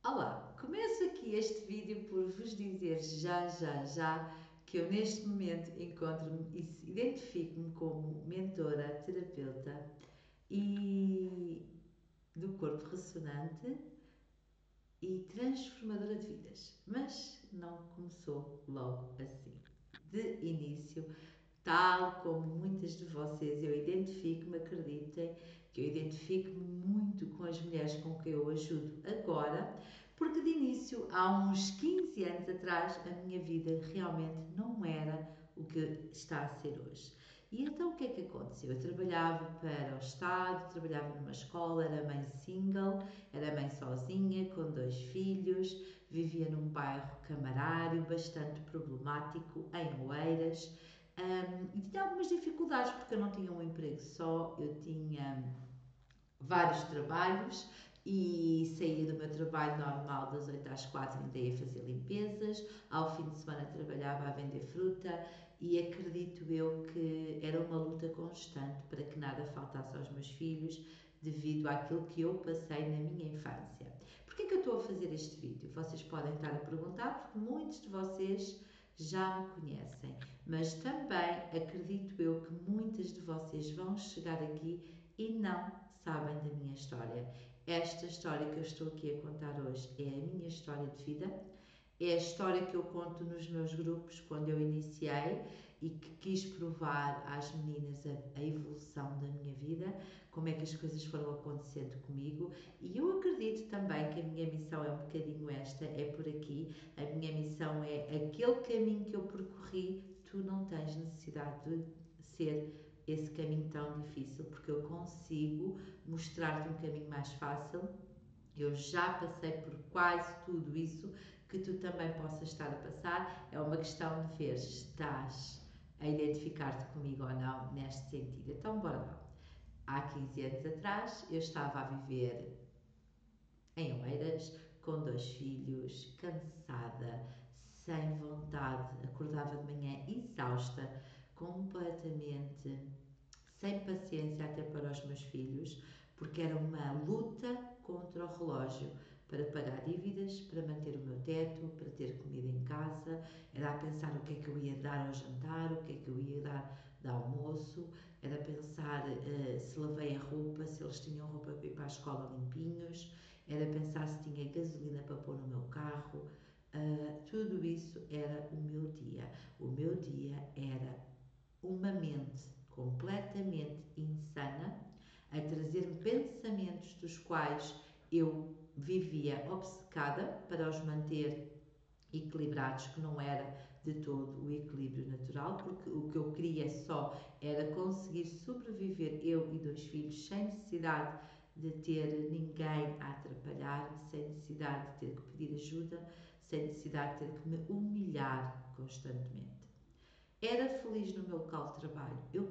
Olá, começo aqui este vídeo por vos dizer já que eu neste momento encontro-me e identifico-me como mentora, terapeuta e do corpo ressonante e transformadora de vidas. Mas não começou logo assim. De início, tal como muitas de vocês, eu identifico-me, acreditem, que eu identifico-me muito com as mulheres com quem eu ajudo agora, porque de início, há uns 15 anos atrás, a minha vida realmente não era o que está a ser hoje. E então o que é que aconteceu? Eu trabalhava para o Estado, trabalhava numa escola, era mãe single, era mãe sozinha, com 2 filhos, vivia num bairro camarário, bastante problemático, em Oeiras, e tinha algumas dificuldades porque eu não tinha um emprego só, eu tinha vários trabalhos e saía do meu trabalho normal das 8 às 4 ainda ia fazer limpezas, ao fim de semana trabalhava a vender fruta e acredito eu que era uma luta constante para que nada faltasse aos meus filhos devido àquilo que eu passei na minha infância. Porquê que eu estou a fazer este vídeo? Vocês podem estar a perguntar porque muitos de vocês já me conhecem, mas também acredito eu que muitas de vocês vão chegar aqui e não sabem da minha história. Esta história que eu estou aqui a contar hoje é a minha história de vida, é a história que eu conto nos meus grupos quando eu iniciei e que quis provar às meninas a evolução da minha vida, como é que as coisas foram acontecendo comigo e eu acredito também que a minha missão é um bocadinho esta, é por aqui, a minha missão é aquele caminho que eu percorri, tu não tens necessidade de ser esse caminho tão difícil, porque eu consigo mostrar-te um caminho mais fácil. Eu já passei por quase tudo isso que tu também possas estar a passar. É uma questão de ver se estás a identificar-te comigo ou não neste sentido. Então, bora lá. Há 15 anos atrás, eu estava a viver em Oeiras, com 2 filhos, cansada, sem vontade, acordava de manhã exausta, completamente sem paciência até para os meus filhos, porque era uma luta contra o relógio para pagar dívidas, para manter o meu teto, para ter comida em casa, era a pensar o que é que eu ia dar ao jantar, o que é que eu ia dar de almoço, era pensar se lavei a roupa, se eles tinham roupa para ir para a escola limpinhos, era pensar se tinha gasolina para pôr no meu carro. Tudo isso era o meu dia. O meu dia era uma mente completamente insana a trazer-me pensamentos dos quais eu vivia obcecada para os manter equilibrados, que não era de todo o equilíbrio natural, porque o que eu queria só era conseguir sobreviver eu e 2 filhos sem necessidade de ter ninguém a atrapalhar, sem necessidade de ter que pedir ajuda, sem necessidade de ter que me humilhar constantemente. Era feliz no meu local de trabalho, eu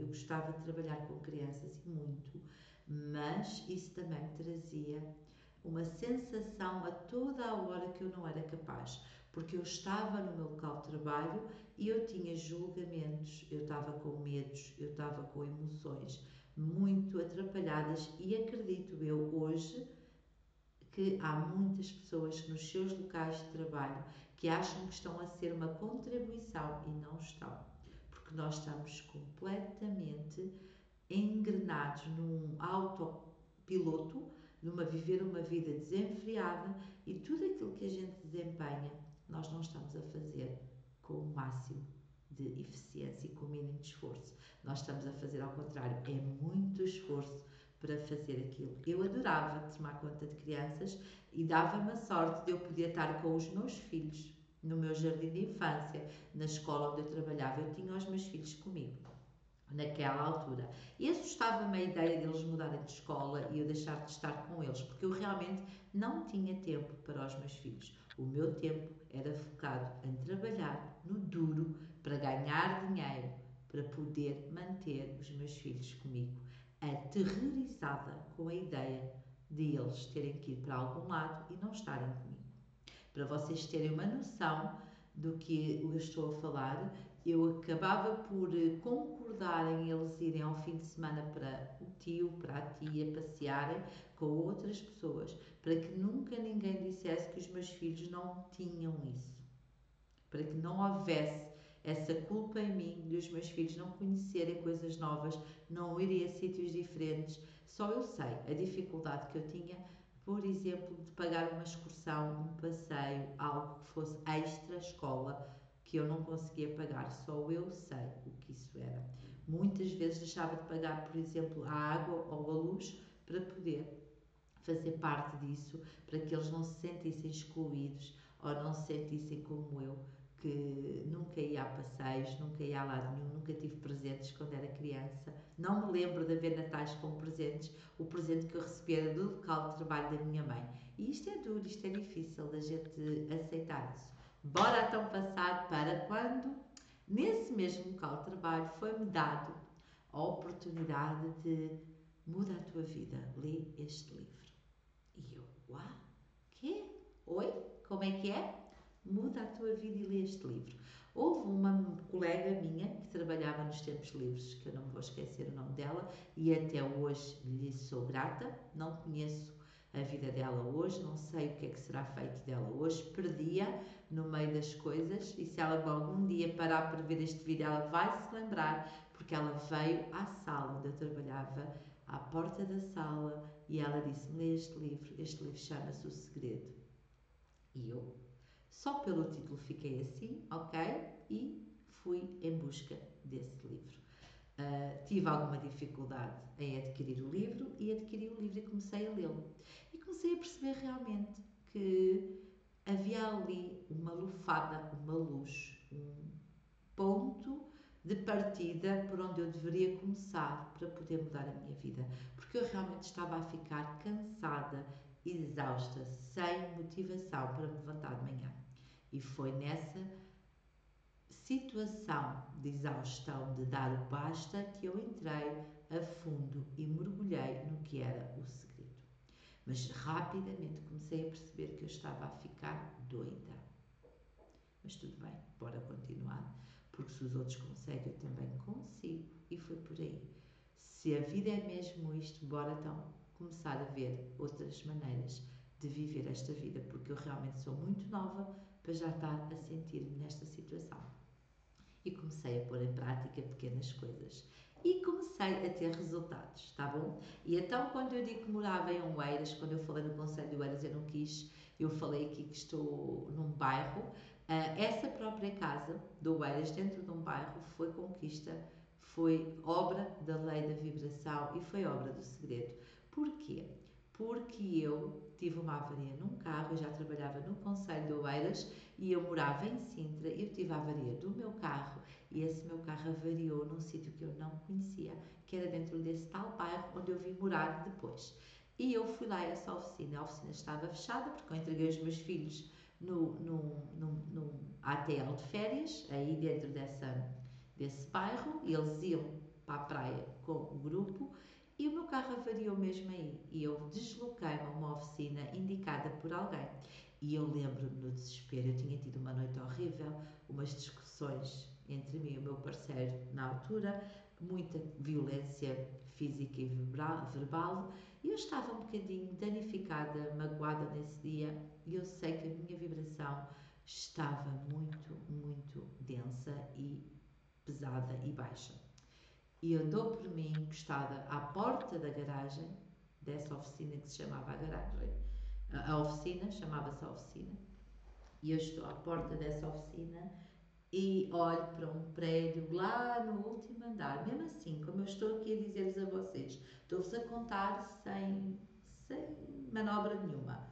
gostava de trabalhar com crianças e muito, mas isso também me trazia uma sensação a toda a hora que eu não era capaz, porque eu estava no meu local de trabalho e eu tinha julgamentos, eu estava com medos, eu estava com emoções muito atrapalhadas e acredito eu hoje que há muitas pessoas nos seus locais de trabalho que acham que estão a ser uma contribuição e não estão, porque nós estamos completamente engrenados num autopiloto, numa viver uma vida desenfreada e tudo aquilo que a gente desempenha, nós não estamos a fazer com o máximo de eficiência e com o mínimo de esforço. Nós estamos a fazer ao contrário, é muito esforço para fazer aquilo. Eu adorava tomar conta de crianças e dava-me a sorte de eu poder estar com os meus filhos no meu jardim de infância, na escola onde eu trabalhava. Eu tinha os meus filhos comigo naquela altura. E assustava-me a ideia deles mudarem de escola e eu deixar de estar com eles, porque eu realmente não tinha tempo para os meus filhos. O meu tempo era focado em trabalhar no duro para ganhar dinheiro, para poder manter os meus filhos comigo, aterrorizada com a ideia de eles terem que ir para algum lado e não estarem comigo. Para vocês terem uma noção do que eu estou a falar, eu acabava por concordar em eles irem ao fim de semana para o tio, para a tia, passearem, com outras pessoas, para que nunca ninguém dissesse que os meus filhos não tinham isso. Para que não houvesse essa culpa em mim de os meus filhos não conhecerem coisas novas, não irem a sítios diferentes. Só eu sei a dificuldade que eu tinha, por exemplo, de pagar uma excursão, um passeio, algo que fosse extra escola, que eu não conseguia pagar. Só eu sei o que isso era. Muitas vezes deixava de pagar, por exemplo, a água ou a luz para poder fazer parte disso, para que eles não se sentissem excluídos ou não se sentissem como eu, que nunca ia a passeios, nunca ia a lado nenhum, nunca tive presentes quando era criança. Não me lembro de haver natais com presentes. O presente que eu recebi era do local de trabalho da minha mãe. E isto é duro, isto é difícil da gente aceitar isso. Bora então passar para quando, nesse mesmo local de trabalho, foi-me dado a oportunidade de muda a tua vida, lê este livro. E eu, uau, quê? Oi? Como é que é? Muda a tua vida e lê este livro. Houve uma colega minha que trabalhava nos tempos livres, que eu não me vou esquecer o nome dela, e até hoje lhe sou grata. Não conheço a vida dela hoje, não sei o que é que será feito dela hoje, perdi-a no meio das coisas, e se ela algum dia parar para ver este vídeo, ela vai se lembrar, porque ela veio à sala onde eu trabalhava, à porta da sala, e ela disse-me, lê este livro chama-se O Segredo. E eu, só pelo título fiquei assim, ok, e fui em busca desse livro. Tive alguma dificuldade em adquirir o livro e adquiri o livro e comecei a lê-lo. E comecei a perceber realmente que havia ali uma lufada, uma luz, um ponto de partida por onde eu deveria começar para poder mudar a minha vida. Porque eu realmente estava a ficar cansada, exausta, sem motivação para me levantar de manhã. E foi nessa situação de exaustão, de dar o basta, que eu entrei a fundo e mergulhei no que era o segredo. Mas rapidamente comecei a perceber que eu estava a ficar doida. Mas tudo bem, bora continuar, porque se os outros conseguem, eu também consigo. E foi por aí. Se a vida é mesmo isto, bora então começar a ver outras maneiras de viver esta vida, porque eu realmente sou muito nova para já estar a sentir-me nesta situação. E comecei a pôr em prática pequenas coisas. E comecei a ter resultados, tá bom? E então, quando eu digo que morava em Oeiras, quando eu falei no Conselho de Oeiras, eu não quis, eu falei aqui que estou num bairro. Essa própria casa de Oeiras, dentro de um bairro, foi conquista, foi obra da lei da vibração e foi obra do segredo. Porquê? Porque eu tive uma avaria num carro, eu já trabalhava no Conselho de Oeiras e eu morava em Sintra, eu tive a avaria do meu carro e esse meu carro avariou num sítio que eu não conhecia, que era dentro desse tal bairro onde eu vim morar depois. E eu fui lá a essa oficina, a oficina estava fechada porque eu entreguei os meus filhos no ATL de férias, aí dentro desse bairro, e eles iam para a praia com o grupo e o meu carro avariou mesmo aí e eu desloquei-me a uma oficina indicada por alguém. E eu lembro-me no desespero, eu tinha tido uma noite horrível, umas discussões entre mim e o meu parceiro na altura, muita violência física e verbal, e eu estava um bocadinho danificada, magoada nesse dia, e eu sei que a minha vibração estava muito, muito densa e pesada e baixa. E andou por mim encostada à porta da garagem, dessa oficina que se chamava a garagem, a oficina, chamava-se a oficina, e eu estou à porta dessa oficina e olho para um prédio lá no último andar, mesmo assim, como eu estou aqui a dizer-vos a vocês, estou-vos a contar sem manobra nenhuma.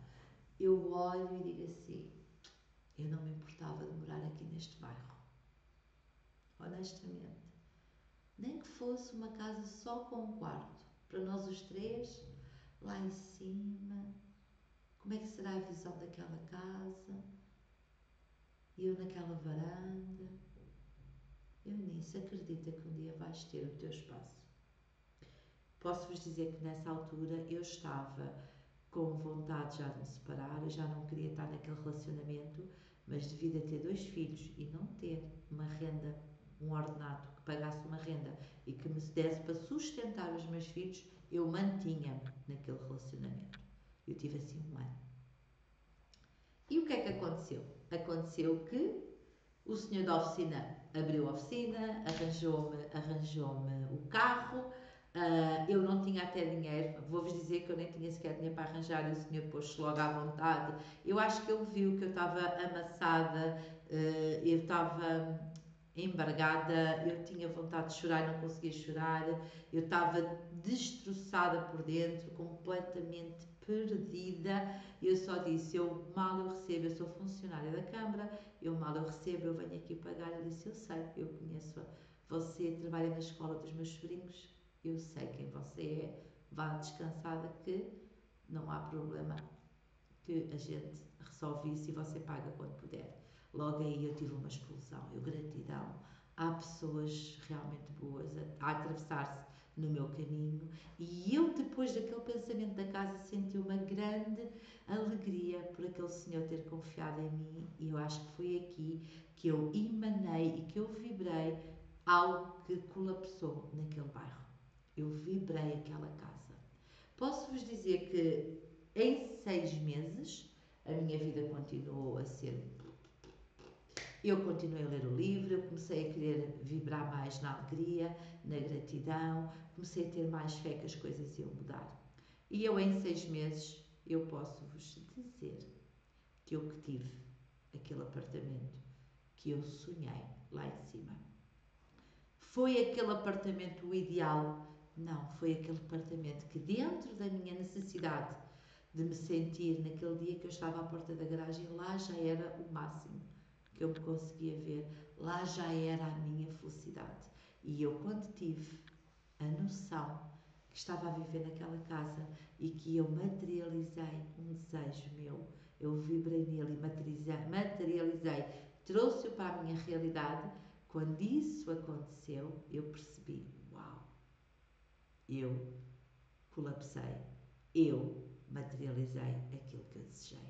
Eu olho e digo assim, eu não me importava de morar aqui neste bairro, honestamente. Nem que fosse uma casa só com um quarto, para nós os três, lá em cima. Como é que será a visão daquela casa? E eu naquela varanda. Eunice, acredita que um dia vais ter o teu espaço. Posso-vos dizer que nessa altura eu estava com vontade já de me separar, eu já não queria estar naquele relacionamento, mas devido a ter 2 filhos e não ter uma renda um ordenado, que pagasse uma renda e que me desse para sustentar os meus filhos, eu mantinha-me naquele relacionamento. Eu tive assim um ano. E o que é que aconteceu? Aconteceu que o senhor da oficina abriu a oficina, arranjou-me o carro, eu não tinha até dinheiro, vou-vos dizer que eu nem tinha sequer dinheiro para arranjar e o senhor pôs-se logo à vontade. Eu acho que ele viu que eu estava amassada, eu estava embargada, eu tinha vontade de chorar e não conseguia chorar, eu estava destroçada por dentro, completamente perdida. Eu só disse, eu recebo, eu sou funcionária da Câmara, eu recebo, eu venho aqui pagar. Ele disse, eu sei, eu conheço você, trabalha na escola dos meus sobrinhos, eu sei quem você é, vá descansada que não há problema, que a gente resolve isso e você paga quando puder. Logo aí eu tive uma explosão, gratidão. Há pessoas realmente boas a atravessar-se no meu caminho e eu depois daquele pensamento da casa senti uma grande alegria por aquele senhor ter confiado em mim e eu acho que foi aqui que eu emanei e que eu vibrei algo que colapsou naquele bairro. Eu vibrei aquela casa. Posso-vos dizer que em 6 meses a minha vida continuou a ser. Eu continuei a ler o livro, eu comecei a querer vibrar mais na alegria, na gratidão, comecei a ter mais fé que as coisas iam mudar. E eu em 6 meses, eu posso-vos dizer que eu que tive aquele apartamento que eu sonhei lá em cima. Foi aquele apartamento o ideal? Não, foi aquele apartamento que dentro da minha necessidade de me sentir naquele dia que eu estava à porta da garagem, lá já era o máximo que eu me conseguia ver, lá já era a minha felicidade. E eu quando tive a noção que estava a viver naquela casa e que eu materializei um desejo meu, eu vibrei nele e materializei, trouxe-o para a minha realidade, quando isso aconteceu, eu percebi, uau, eu colapsei, eu materializei aquilo que eu desejei.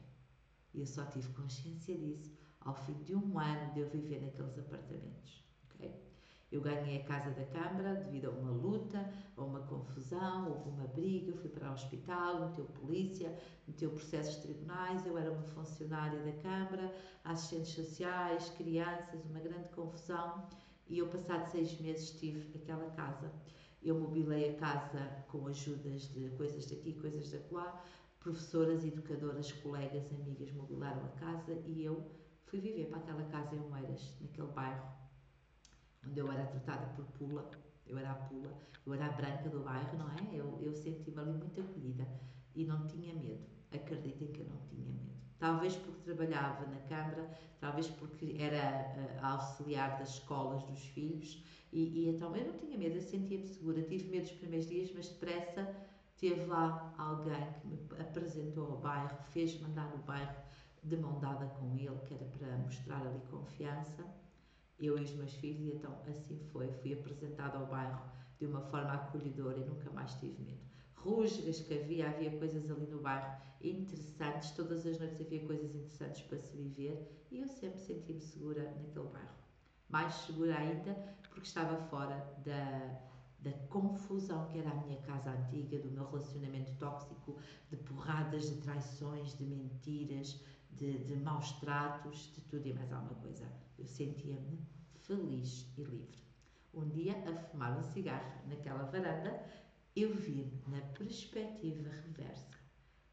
E eu só tive consciência disso ao fim de um ano de eu viver naqueles apartamentos. Okay? Eu ganhei a casa da Câmara devido a uma luta, a uma confusão, houve uma briga, fui para o hospital, meteu polícia, meteu processos de tribunais, eu era uma funcionária da Câmara, assistentes sociais, crianças, uma grande confusão e eu passado 6 meses tive aquela casa. Eu mobilei a casa com ajudas de coisas daqui, coisas da lá, professoras, educadoras, colegas, amigas mobilaram a casa e eu fui viver para aquela casa em Oeiras, naquele bairro onde eu era tratada por Pula, eu era a Pula, eu era a branca do bairro, não é? Eu senti-me ali muito acolhida e não tinha medo, acreditem que eu não tinha medo. Talvez porque trabalhava na Câmara, talvez porque era auxiliar das escolas dos filhos e então eu não tinha medo, eu sentia-me segura. Tive medo dos primeiros dias, mas depressa teve lá alguém que me apresentou ao bairro, fez-me andar no bairro de mão dada com ele, que era para mostrar ali confiança, eu e os meus filhos, e então assim foi. Fui apresentada ao bairro de uma forma acolhedora e nunca mais tive medo. Rusgas que havia coisas ali no bairro interessantes, todas as noites havia coisas interessantes para se viver e eu sempre senti-me segura naquele bairro. Mais segura ainda porque estava fora da confusão que era a minha casa antiga, do meu relacionamento tóxico, de porradas, de traições, de mentiras, de maus tratos, de tudo e mais alguma coisa. Eu sentia-me feliz e livre. Um dia, a fumar um cigarro naquela varanda, eu vi-me na perspectiva reversa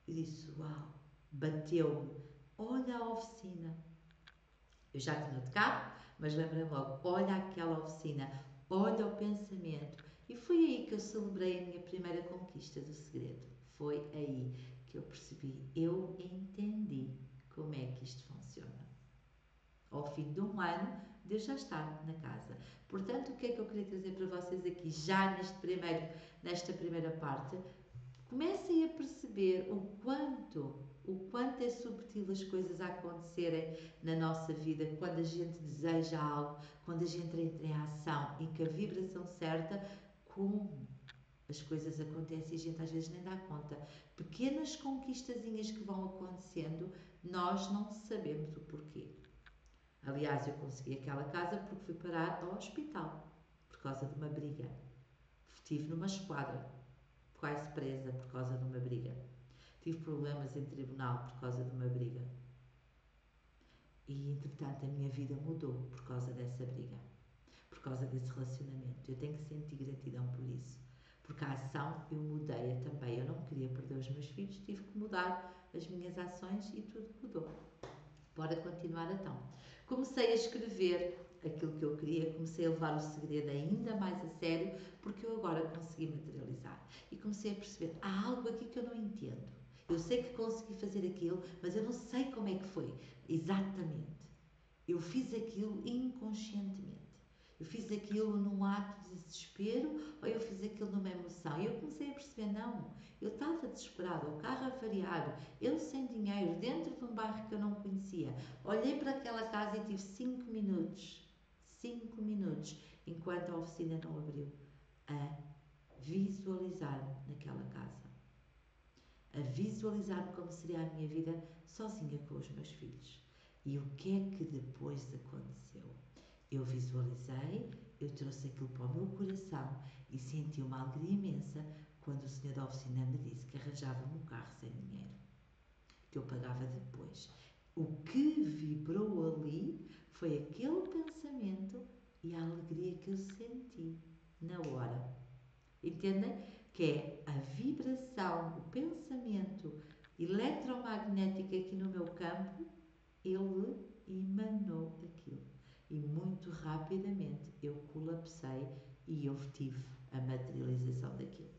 e disse, uau, bateu-me, olha a oficina. Eu já tinha de carro, mas lembrei-me logo, olha aquela oficina, olha o pensamento. E foi aí que eu celebrei a minha primeira conquista do segredo. Foi aí que eu percebi, eu entendi como é que isto funciona. Ao fim de um ano de eu já estar na casa. Portanto, o que é que eu queria trazer para vocês aqui, já nesta primeira parte? Comecem a perceber o quanto é subtil as coisas a acontecerem na nossa vida quando a gente deseja algo, quando a gente entra em ação e que a vibração certa, como as coisas acontecem e a gente às vezes nem dá conta. Pequenas conquistazinhas que vão acontecendo, nós não sabemos o porquê. Aliás, eu consegui aquela casa porque fui parar ao hospital por causa de uma briga. Estive numa esquadra, quase presa por causa de uma briga. Tive problemas em tribunal por causa de uma briga. E, entretanto, a minha vida mudou por causa dessa briga, por causa desse relacionamento. Eu tenho que sentir gratidão por isso. Porque a ação, eu mudei-a também. Eu não queria perder os meus filhos, tive que mudar as minhas ações e tudo mudou. Bora continuar então. Comecei a escrever aquilo que eu queria, comecei a levar o segredo ainda mais a sério, porque eu agora consegui materializar. E comecei a perceber, há algo aqui que eu não entendo. Eu sei que consegui fazer aquilo, mas eu não sei como é que foi. Exatamente. Eu fiz aquilo inconscientemente. Eu fiz aquilo num ato de desespero ou eu fiz aquilo numa emoção? E eu comecei a perceber, não, eu estava desesperada, o carro avariado, eu sem dinheiro, dentro de um bairro que eu não conhecia. Olhei para aquela casa e tive 5 minutos, enquanto a oficina não abriu, a visualizar-me naquela casa. A visualizar-me como seria a minha vida sozinha com os meus filhos. E o que é que depois aconteceu? Eu visualizei, eu trouxe aquilo para o meu coração e senti uma alegria imensa quando o senhor da oficina me disse que arranjava-me um carro sem dinheiro, que eu pagava depois. O que vibrou ali foi aquele pensamento e a alegria que eu senti na hora. Entendem? Que é a vibração, o pensamento eletromagnético aqui no meu campo, ele emanou aquilo. E muito rapidamente eu colapsei e eu tive a materialização daquilo.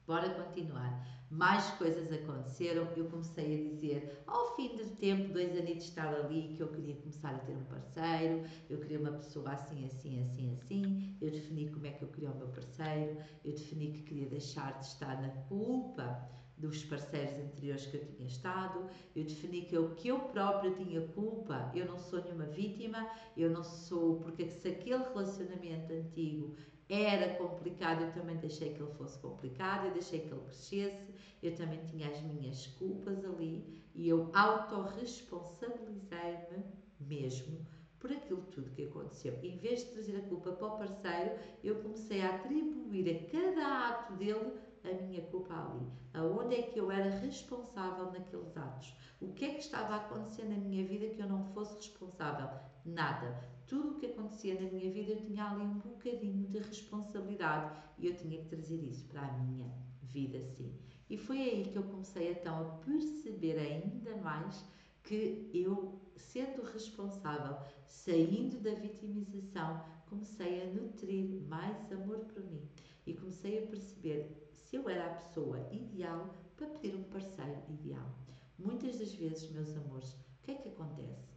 Bora continuar. Mais coisas aconteceram. Eu comecei a dizer, ao fim do tempo, 2 anos de estar ali, que eu queria começar a ter um parceiro, eu queria uma pessoa assim, assim, assim, assim. Eu defini como é que eu queria o meu parceiro, eu defini que queria deixar de estar na culpa dos parceiros anteriores que eu tinha estado, eu defini que eu própria tinha culpa, eu não sou nenhuma vítima, eu não sou, porque se aquele relacionamento antigo era complicado, eu também deixei que ele fosse complicado, eu deixei que ele crescesse, eu também tinha as minhas culpas ali e eu autorresponsabilizei-me mesmo por aquilo tudo que aconteceu. Em vez de trazer a culpa para o parceiro, eu comecei a atribuir a cada ato dele a minha culpa ali. Aonde é que eu era responsável naqueles atos? O que é que estava a acontecer na minha vida que eu não fosse responsável? Nada. Tudo o que acontecia na minha vida eu tinha ali um bocadinho de responsabilidade e eu tinha que trazer isso para a minha vida, sim. E foi aí que eu comecei então a perceber ainda mais que eu, sendo responsável, saindo da vitimização, comecei a nutrir mais amor por mim e comecei a perceber se eu era a pessoa ideal para pedir um parceiro ideal. Muitas das vezes, meus amores, o que é que acontece?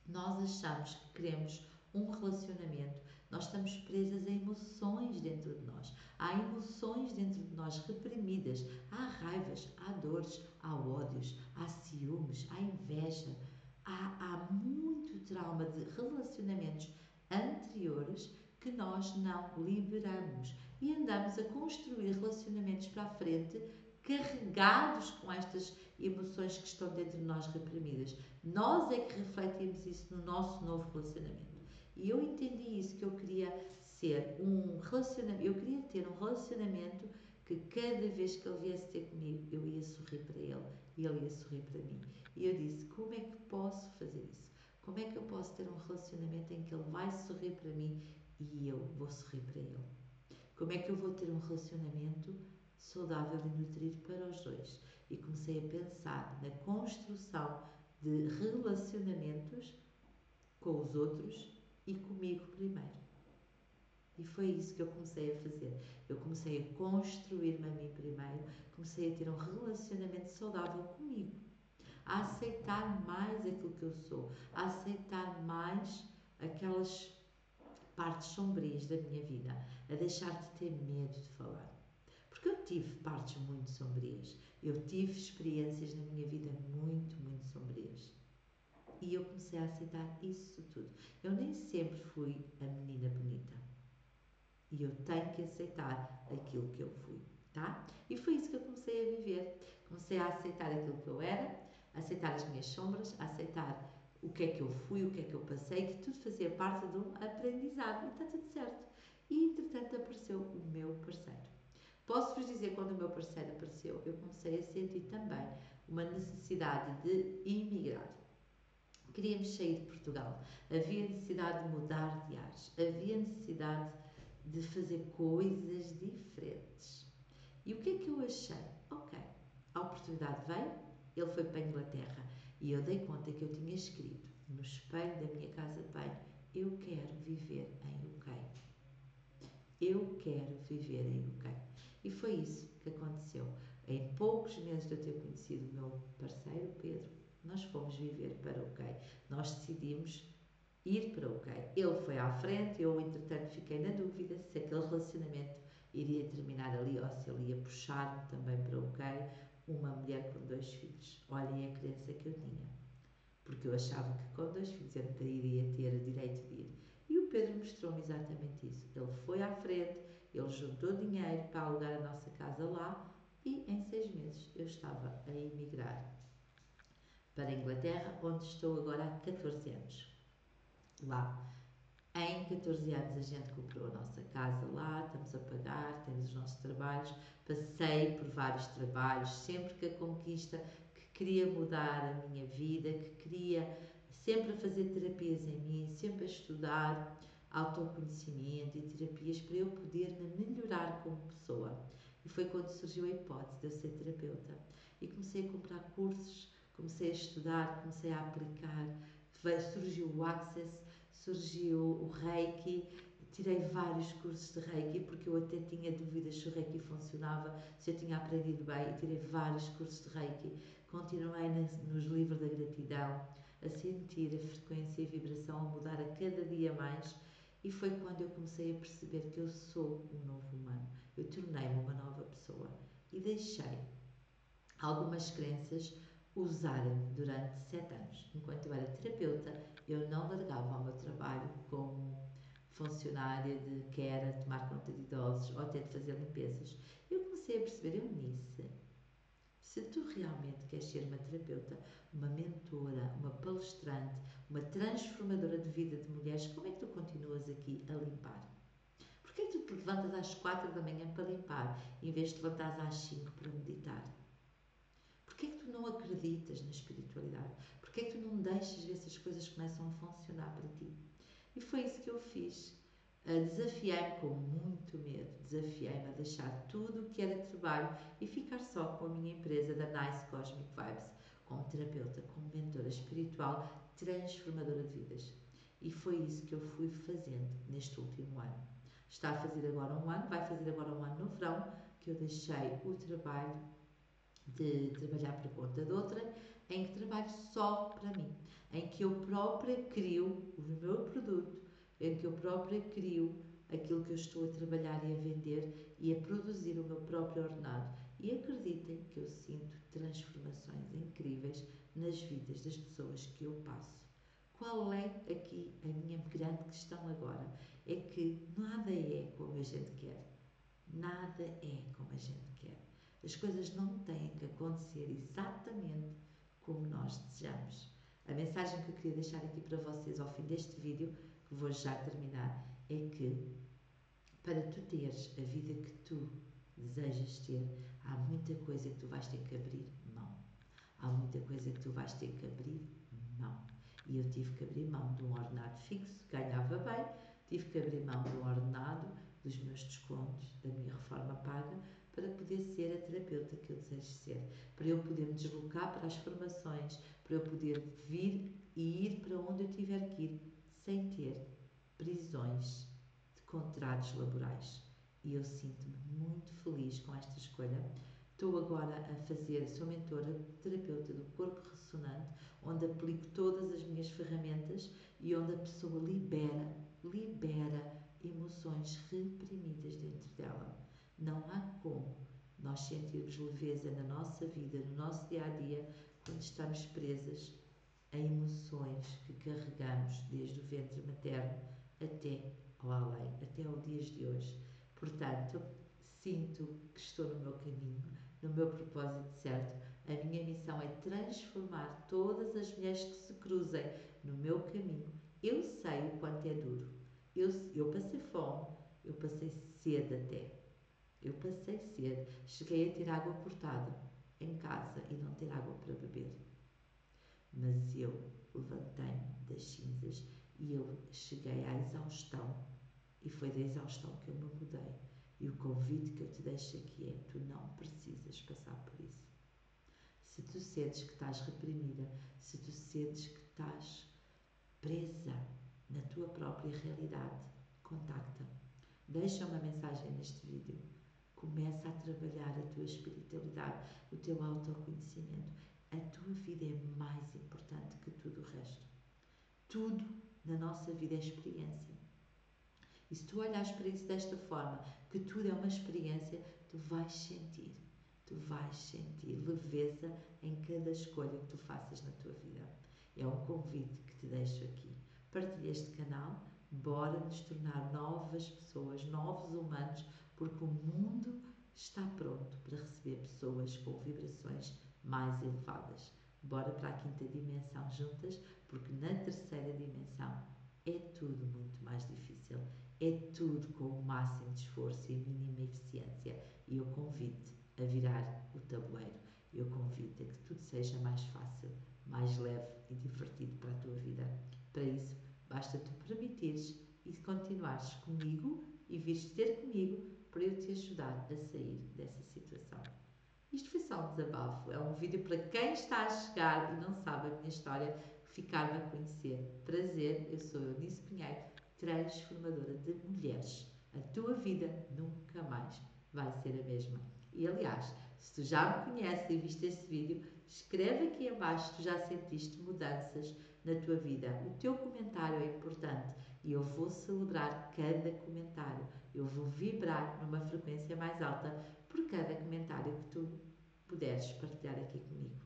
Nós achamos que queremos um relacionamento, nós estamos presas a emoções dentro de nós. Há emoções dentro de nós reprimidas, há raivas, há dores, há ódios, há ciúmes, há inveja, há muito trauma de relacionamentos anteriores que nós não liberamos e andamos a construir relacionamentos para a frente carregados com estas emoções que estão dentro de nós reprimidas. Nós é que refletimos isso no nosso novo relacionamento. E eu entendi isso, que eu queria ser um relacionamento, eu queria ter um relacionamento que cada vez que ele viesse ter comigo, eu ia sorrir para ele e ele ia sorrir para mim. E eu disse, como é que posso fazer isso? Como é que eu posso ter um relacionamento em que ele vai sorrir para mim e eu vou sorrir para ele? Como é que eu vou ter um relacionamento saudável e nutrido para os dois? E comecei a pensar na construção de relacionamentos com os outros e comigo primeiro. E foi isso que eu comecei a fazer. Eu comecei a construir-me a mim primeiro, comecei a ter um relacionamento saudável comigo, a aceitar mais aquilo que eu sou, a aceitar mais aquelas partes sombrias da minha vida, a deixar de ter medo de falar. Porque eu tive partes muito sombrias, eu tive experiências na minha vida muito, muito sombrias. E eu comecei a aceitar isso tudo. Eu nem sempre fui a menina bonita. E eu tenho que aceitar aquilo que eu fui, tá? E foi isso que eu comecei a viver. Comecei a aceitar aquilo que eu era, a aceitar as minhas sombras, a aceitar o que é que eu fui, o que é que eu passei, que tudo fazia parte de um aprendizado e está tudo certo. E entretanto apareceu o meu parceiro. Posso-vos dizer, quando o meu parceiro apareceu, eu comecei a sentir também uma necessidade de emigrar. Queríamos sair de Portugal, havia necessidade de mudar de ares, havia necessidade de fazer coisas diferentes. E o que é que eu achei? Ok, a oportunidade veio, ele foi para a Inglaterra e eu dei conta que eu tinha escrito no espelho da minha casa de banho: eu quero viver em UK. Eu quero viver em UK. E foi isso que aconteceu. Em poucos meses de eu ter conhecido o meu parceiro, Pedro, nós fomos viver para o UK. Nós decidimos ir para o UK. Ele foi à frente, eu entretanto fiquei na dúvida se aquele relacionamento iria terminar ali ou se ele ia puxar-me também para o UK, uma mulher com 2 filhos. Olhem a crença que eu tinha, porque eu achava que com 2 filhos eu iria ter o direito de ir. E o Pedro mostrou-me exatamente isso. Ele foi à frente, ele juntou dinheiro para alugar a nossa casa lá e em 6 meses eu estava a emigrar para a Inglaterra, onde estou agora há 14 anos. Lá. Em 14 anos a gente comprou a nossa casa lá, estamos a pagar, temos os nossos trabalhos, passei por vários trabalhos, sempre que a conquista, que queria mudar a minha vida, que queria sempre a fazer terapias em mim, sempre a estudar autoconhecimento e terapias para eu poder me melhorar como pessoa. E foi quando surgiu a hipótese de eu ser terapeuta. E comecei a comprar cursos, comecei a estudar, comecei a aplicar, surgiu o Access, surgiu o Reiki, tirei vários cursos de Reiki porque eu até tinha dúvidas se o Reiki funcionava, se eu tinha aprendido bem, e tirei vários cursos de Reiki. Continuei nos livros da gratidão, a sentir a frequência e a vibração, a mudar a cada dia mais, e foi quando eu comecei a perceber que eu sou um novo humano. Eu tornei-me uma nova pessoa e deixei algumas crenças usarem-me durante 7 anos. Enquanto eu era terapeuta, eu não largava o meu trabalho como funcionária de care, tomar conta de idosos ou até de fazer limpezas. Eu comecei a perceber, Eunice, se tu realmente queres ser uma terapeuta, uma mentora, uma palestrante, uma transformadora de vida de mulheres, como é que tu continuas aqui a limpar? Porquê é que tu te levantas às 4 da manhã para limpar, em vez de te levantares às 5 para meditar? Porquê é que tu não acreditas na espiritualidade? Porquê é que tu não deixas ver se as coisas começam a funcionar para ti? E foi isso que eu fiz. Desafiei-me com muito medo, desafiei-me a deixar tudo o que era trabalho e ficar só com a minha empresa da Nice Cosmic Vibes, como terapeuta, como mentora espiritual, transformadora de vidas. E foi isso que eu fui fazendo neste último ano. Está a fazer agora um ano, vai fazer agora um ano no verão, que eu deixei o trabalho de trabalhar por conta de outra, em que trabalho só para mim, em que eu própria crio o meu produto, em que eu própria crio aquilo que eu estou a trabalhar e a vender e a produzir o meu próprio ordenado. E acreditem que eu sinto transformações incríveis nas vidas das pessoas que eu passo. Qual é aqui a minha grande questão agora? É que nada é como a gente quer. Nada é como a gente quer. As coisas não têm que acontecer exatamente como nós desejamos. A mensagem que eu queria deixar aqui para vocês ao fim deste vídeo, que vou já terminar, é que para tu teres a vida que tu desejas ter, há muita coisa que tu vais ter que abrir mão. Há muita coisa que tu vais ter que abrir mão. E eu tive que abrir mão de um ordenado fixo, ganhava bem, tive que abrir mão do ordenado, dos meus descontos, da minha reforma paga, para poder ser a terapeuta que eu desejo ser, para eu poder me deslocar para as formações, para eu poder vir e ir para onde eu tiver que ir, sem ter prisões de contratos laborais. E eu sinto-me muito feliz com esta escolha. Estou agora a fazer, sou mentora, terapeuta do corpo ressonante, onde aplico todas as minhas ferramentas e onde a pessoa libera emoções reprimidas dentro dela. Não há como nós sentirmos leveza na nossa vida, no nosso dia-a-dia, quando estamos presas a emoções que carregamos desde o ventre materno até ao além, até aos dias de hoje. Portanto, sinto que estou no meu caminho, no meu propósito certo, A minha missão é transformar todas as mulheres que se cruzem no meu caminho. Eu sei o quanto é duro. Eu passei fome, eu passei sede até. Eu passei sede. Cheguei a ter água cortada em casa e não ter água para beber. Mas eu levantei-me das cinzas e eu cheguei à exaustão e foi da exaustão que eu me mudei. E o convite que eu te deixo aqui é: tu não precisas passar por isso. Se tu sentes que estás reprimida, se tu sentes que estás presa na tua própria realidade, contacta-me. Deixa uma mensagem neste vídeo. Começa a trabalhar a tua espiritualidade, o teu autoconhecimento. A tua vida é mais importante que tudo o resto. Tudo na nossa vida é experiência. E se tu olhares para isso desta forma, que tudo é uma experiência, tu vais sentir leveza em cada escolha que tu faças na tua vida. É um convite que te deixo aqui. Partilha este canal, bora nos tornar novas pessoas, novos humanos, porque o mundo está pronto para receber pessoas com vibrações mais elevadas. Bora para a quinta dimensão juntas, porque na terceira dimensão é tudo muito mais difícil. É tudo com o máximo de esforço e a mínima eficiência. E eu convido-te a virar o tabuleiro. Eu convido-te a que tudo seja mais fácil, mais leve e divertido para a tua vida. Para isso, basta tu permitires e continuares comigo e vires ter comigo para eu te ajudar a sair dessa situação. Isto foi só um desabafo, é um vídeo para quem está a chegar e não sabe a minha história, ficar-me a conhecer. Prazer, eu sou Eunice Pinheiro, transformadora de mulheres. A tua vida nunca mais vai ser a mesma. E aliás, se tu já me conheces e viste este vídeo, escreve aqui abaixo se tu já sentiste mudanças na tua vida. O teu comentário é importante e eu vou celebrar cada comentário. Eu vou vibrar numa frequência mais alta por cada comentário que tu puderes partilhar aqui comigo.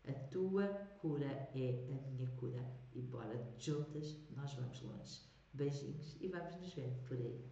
A tua cura é a minha cura e bora juntas nós vamos longe. Beijinhos e vamos nos ver por aí.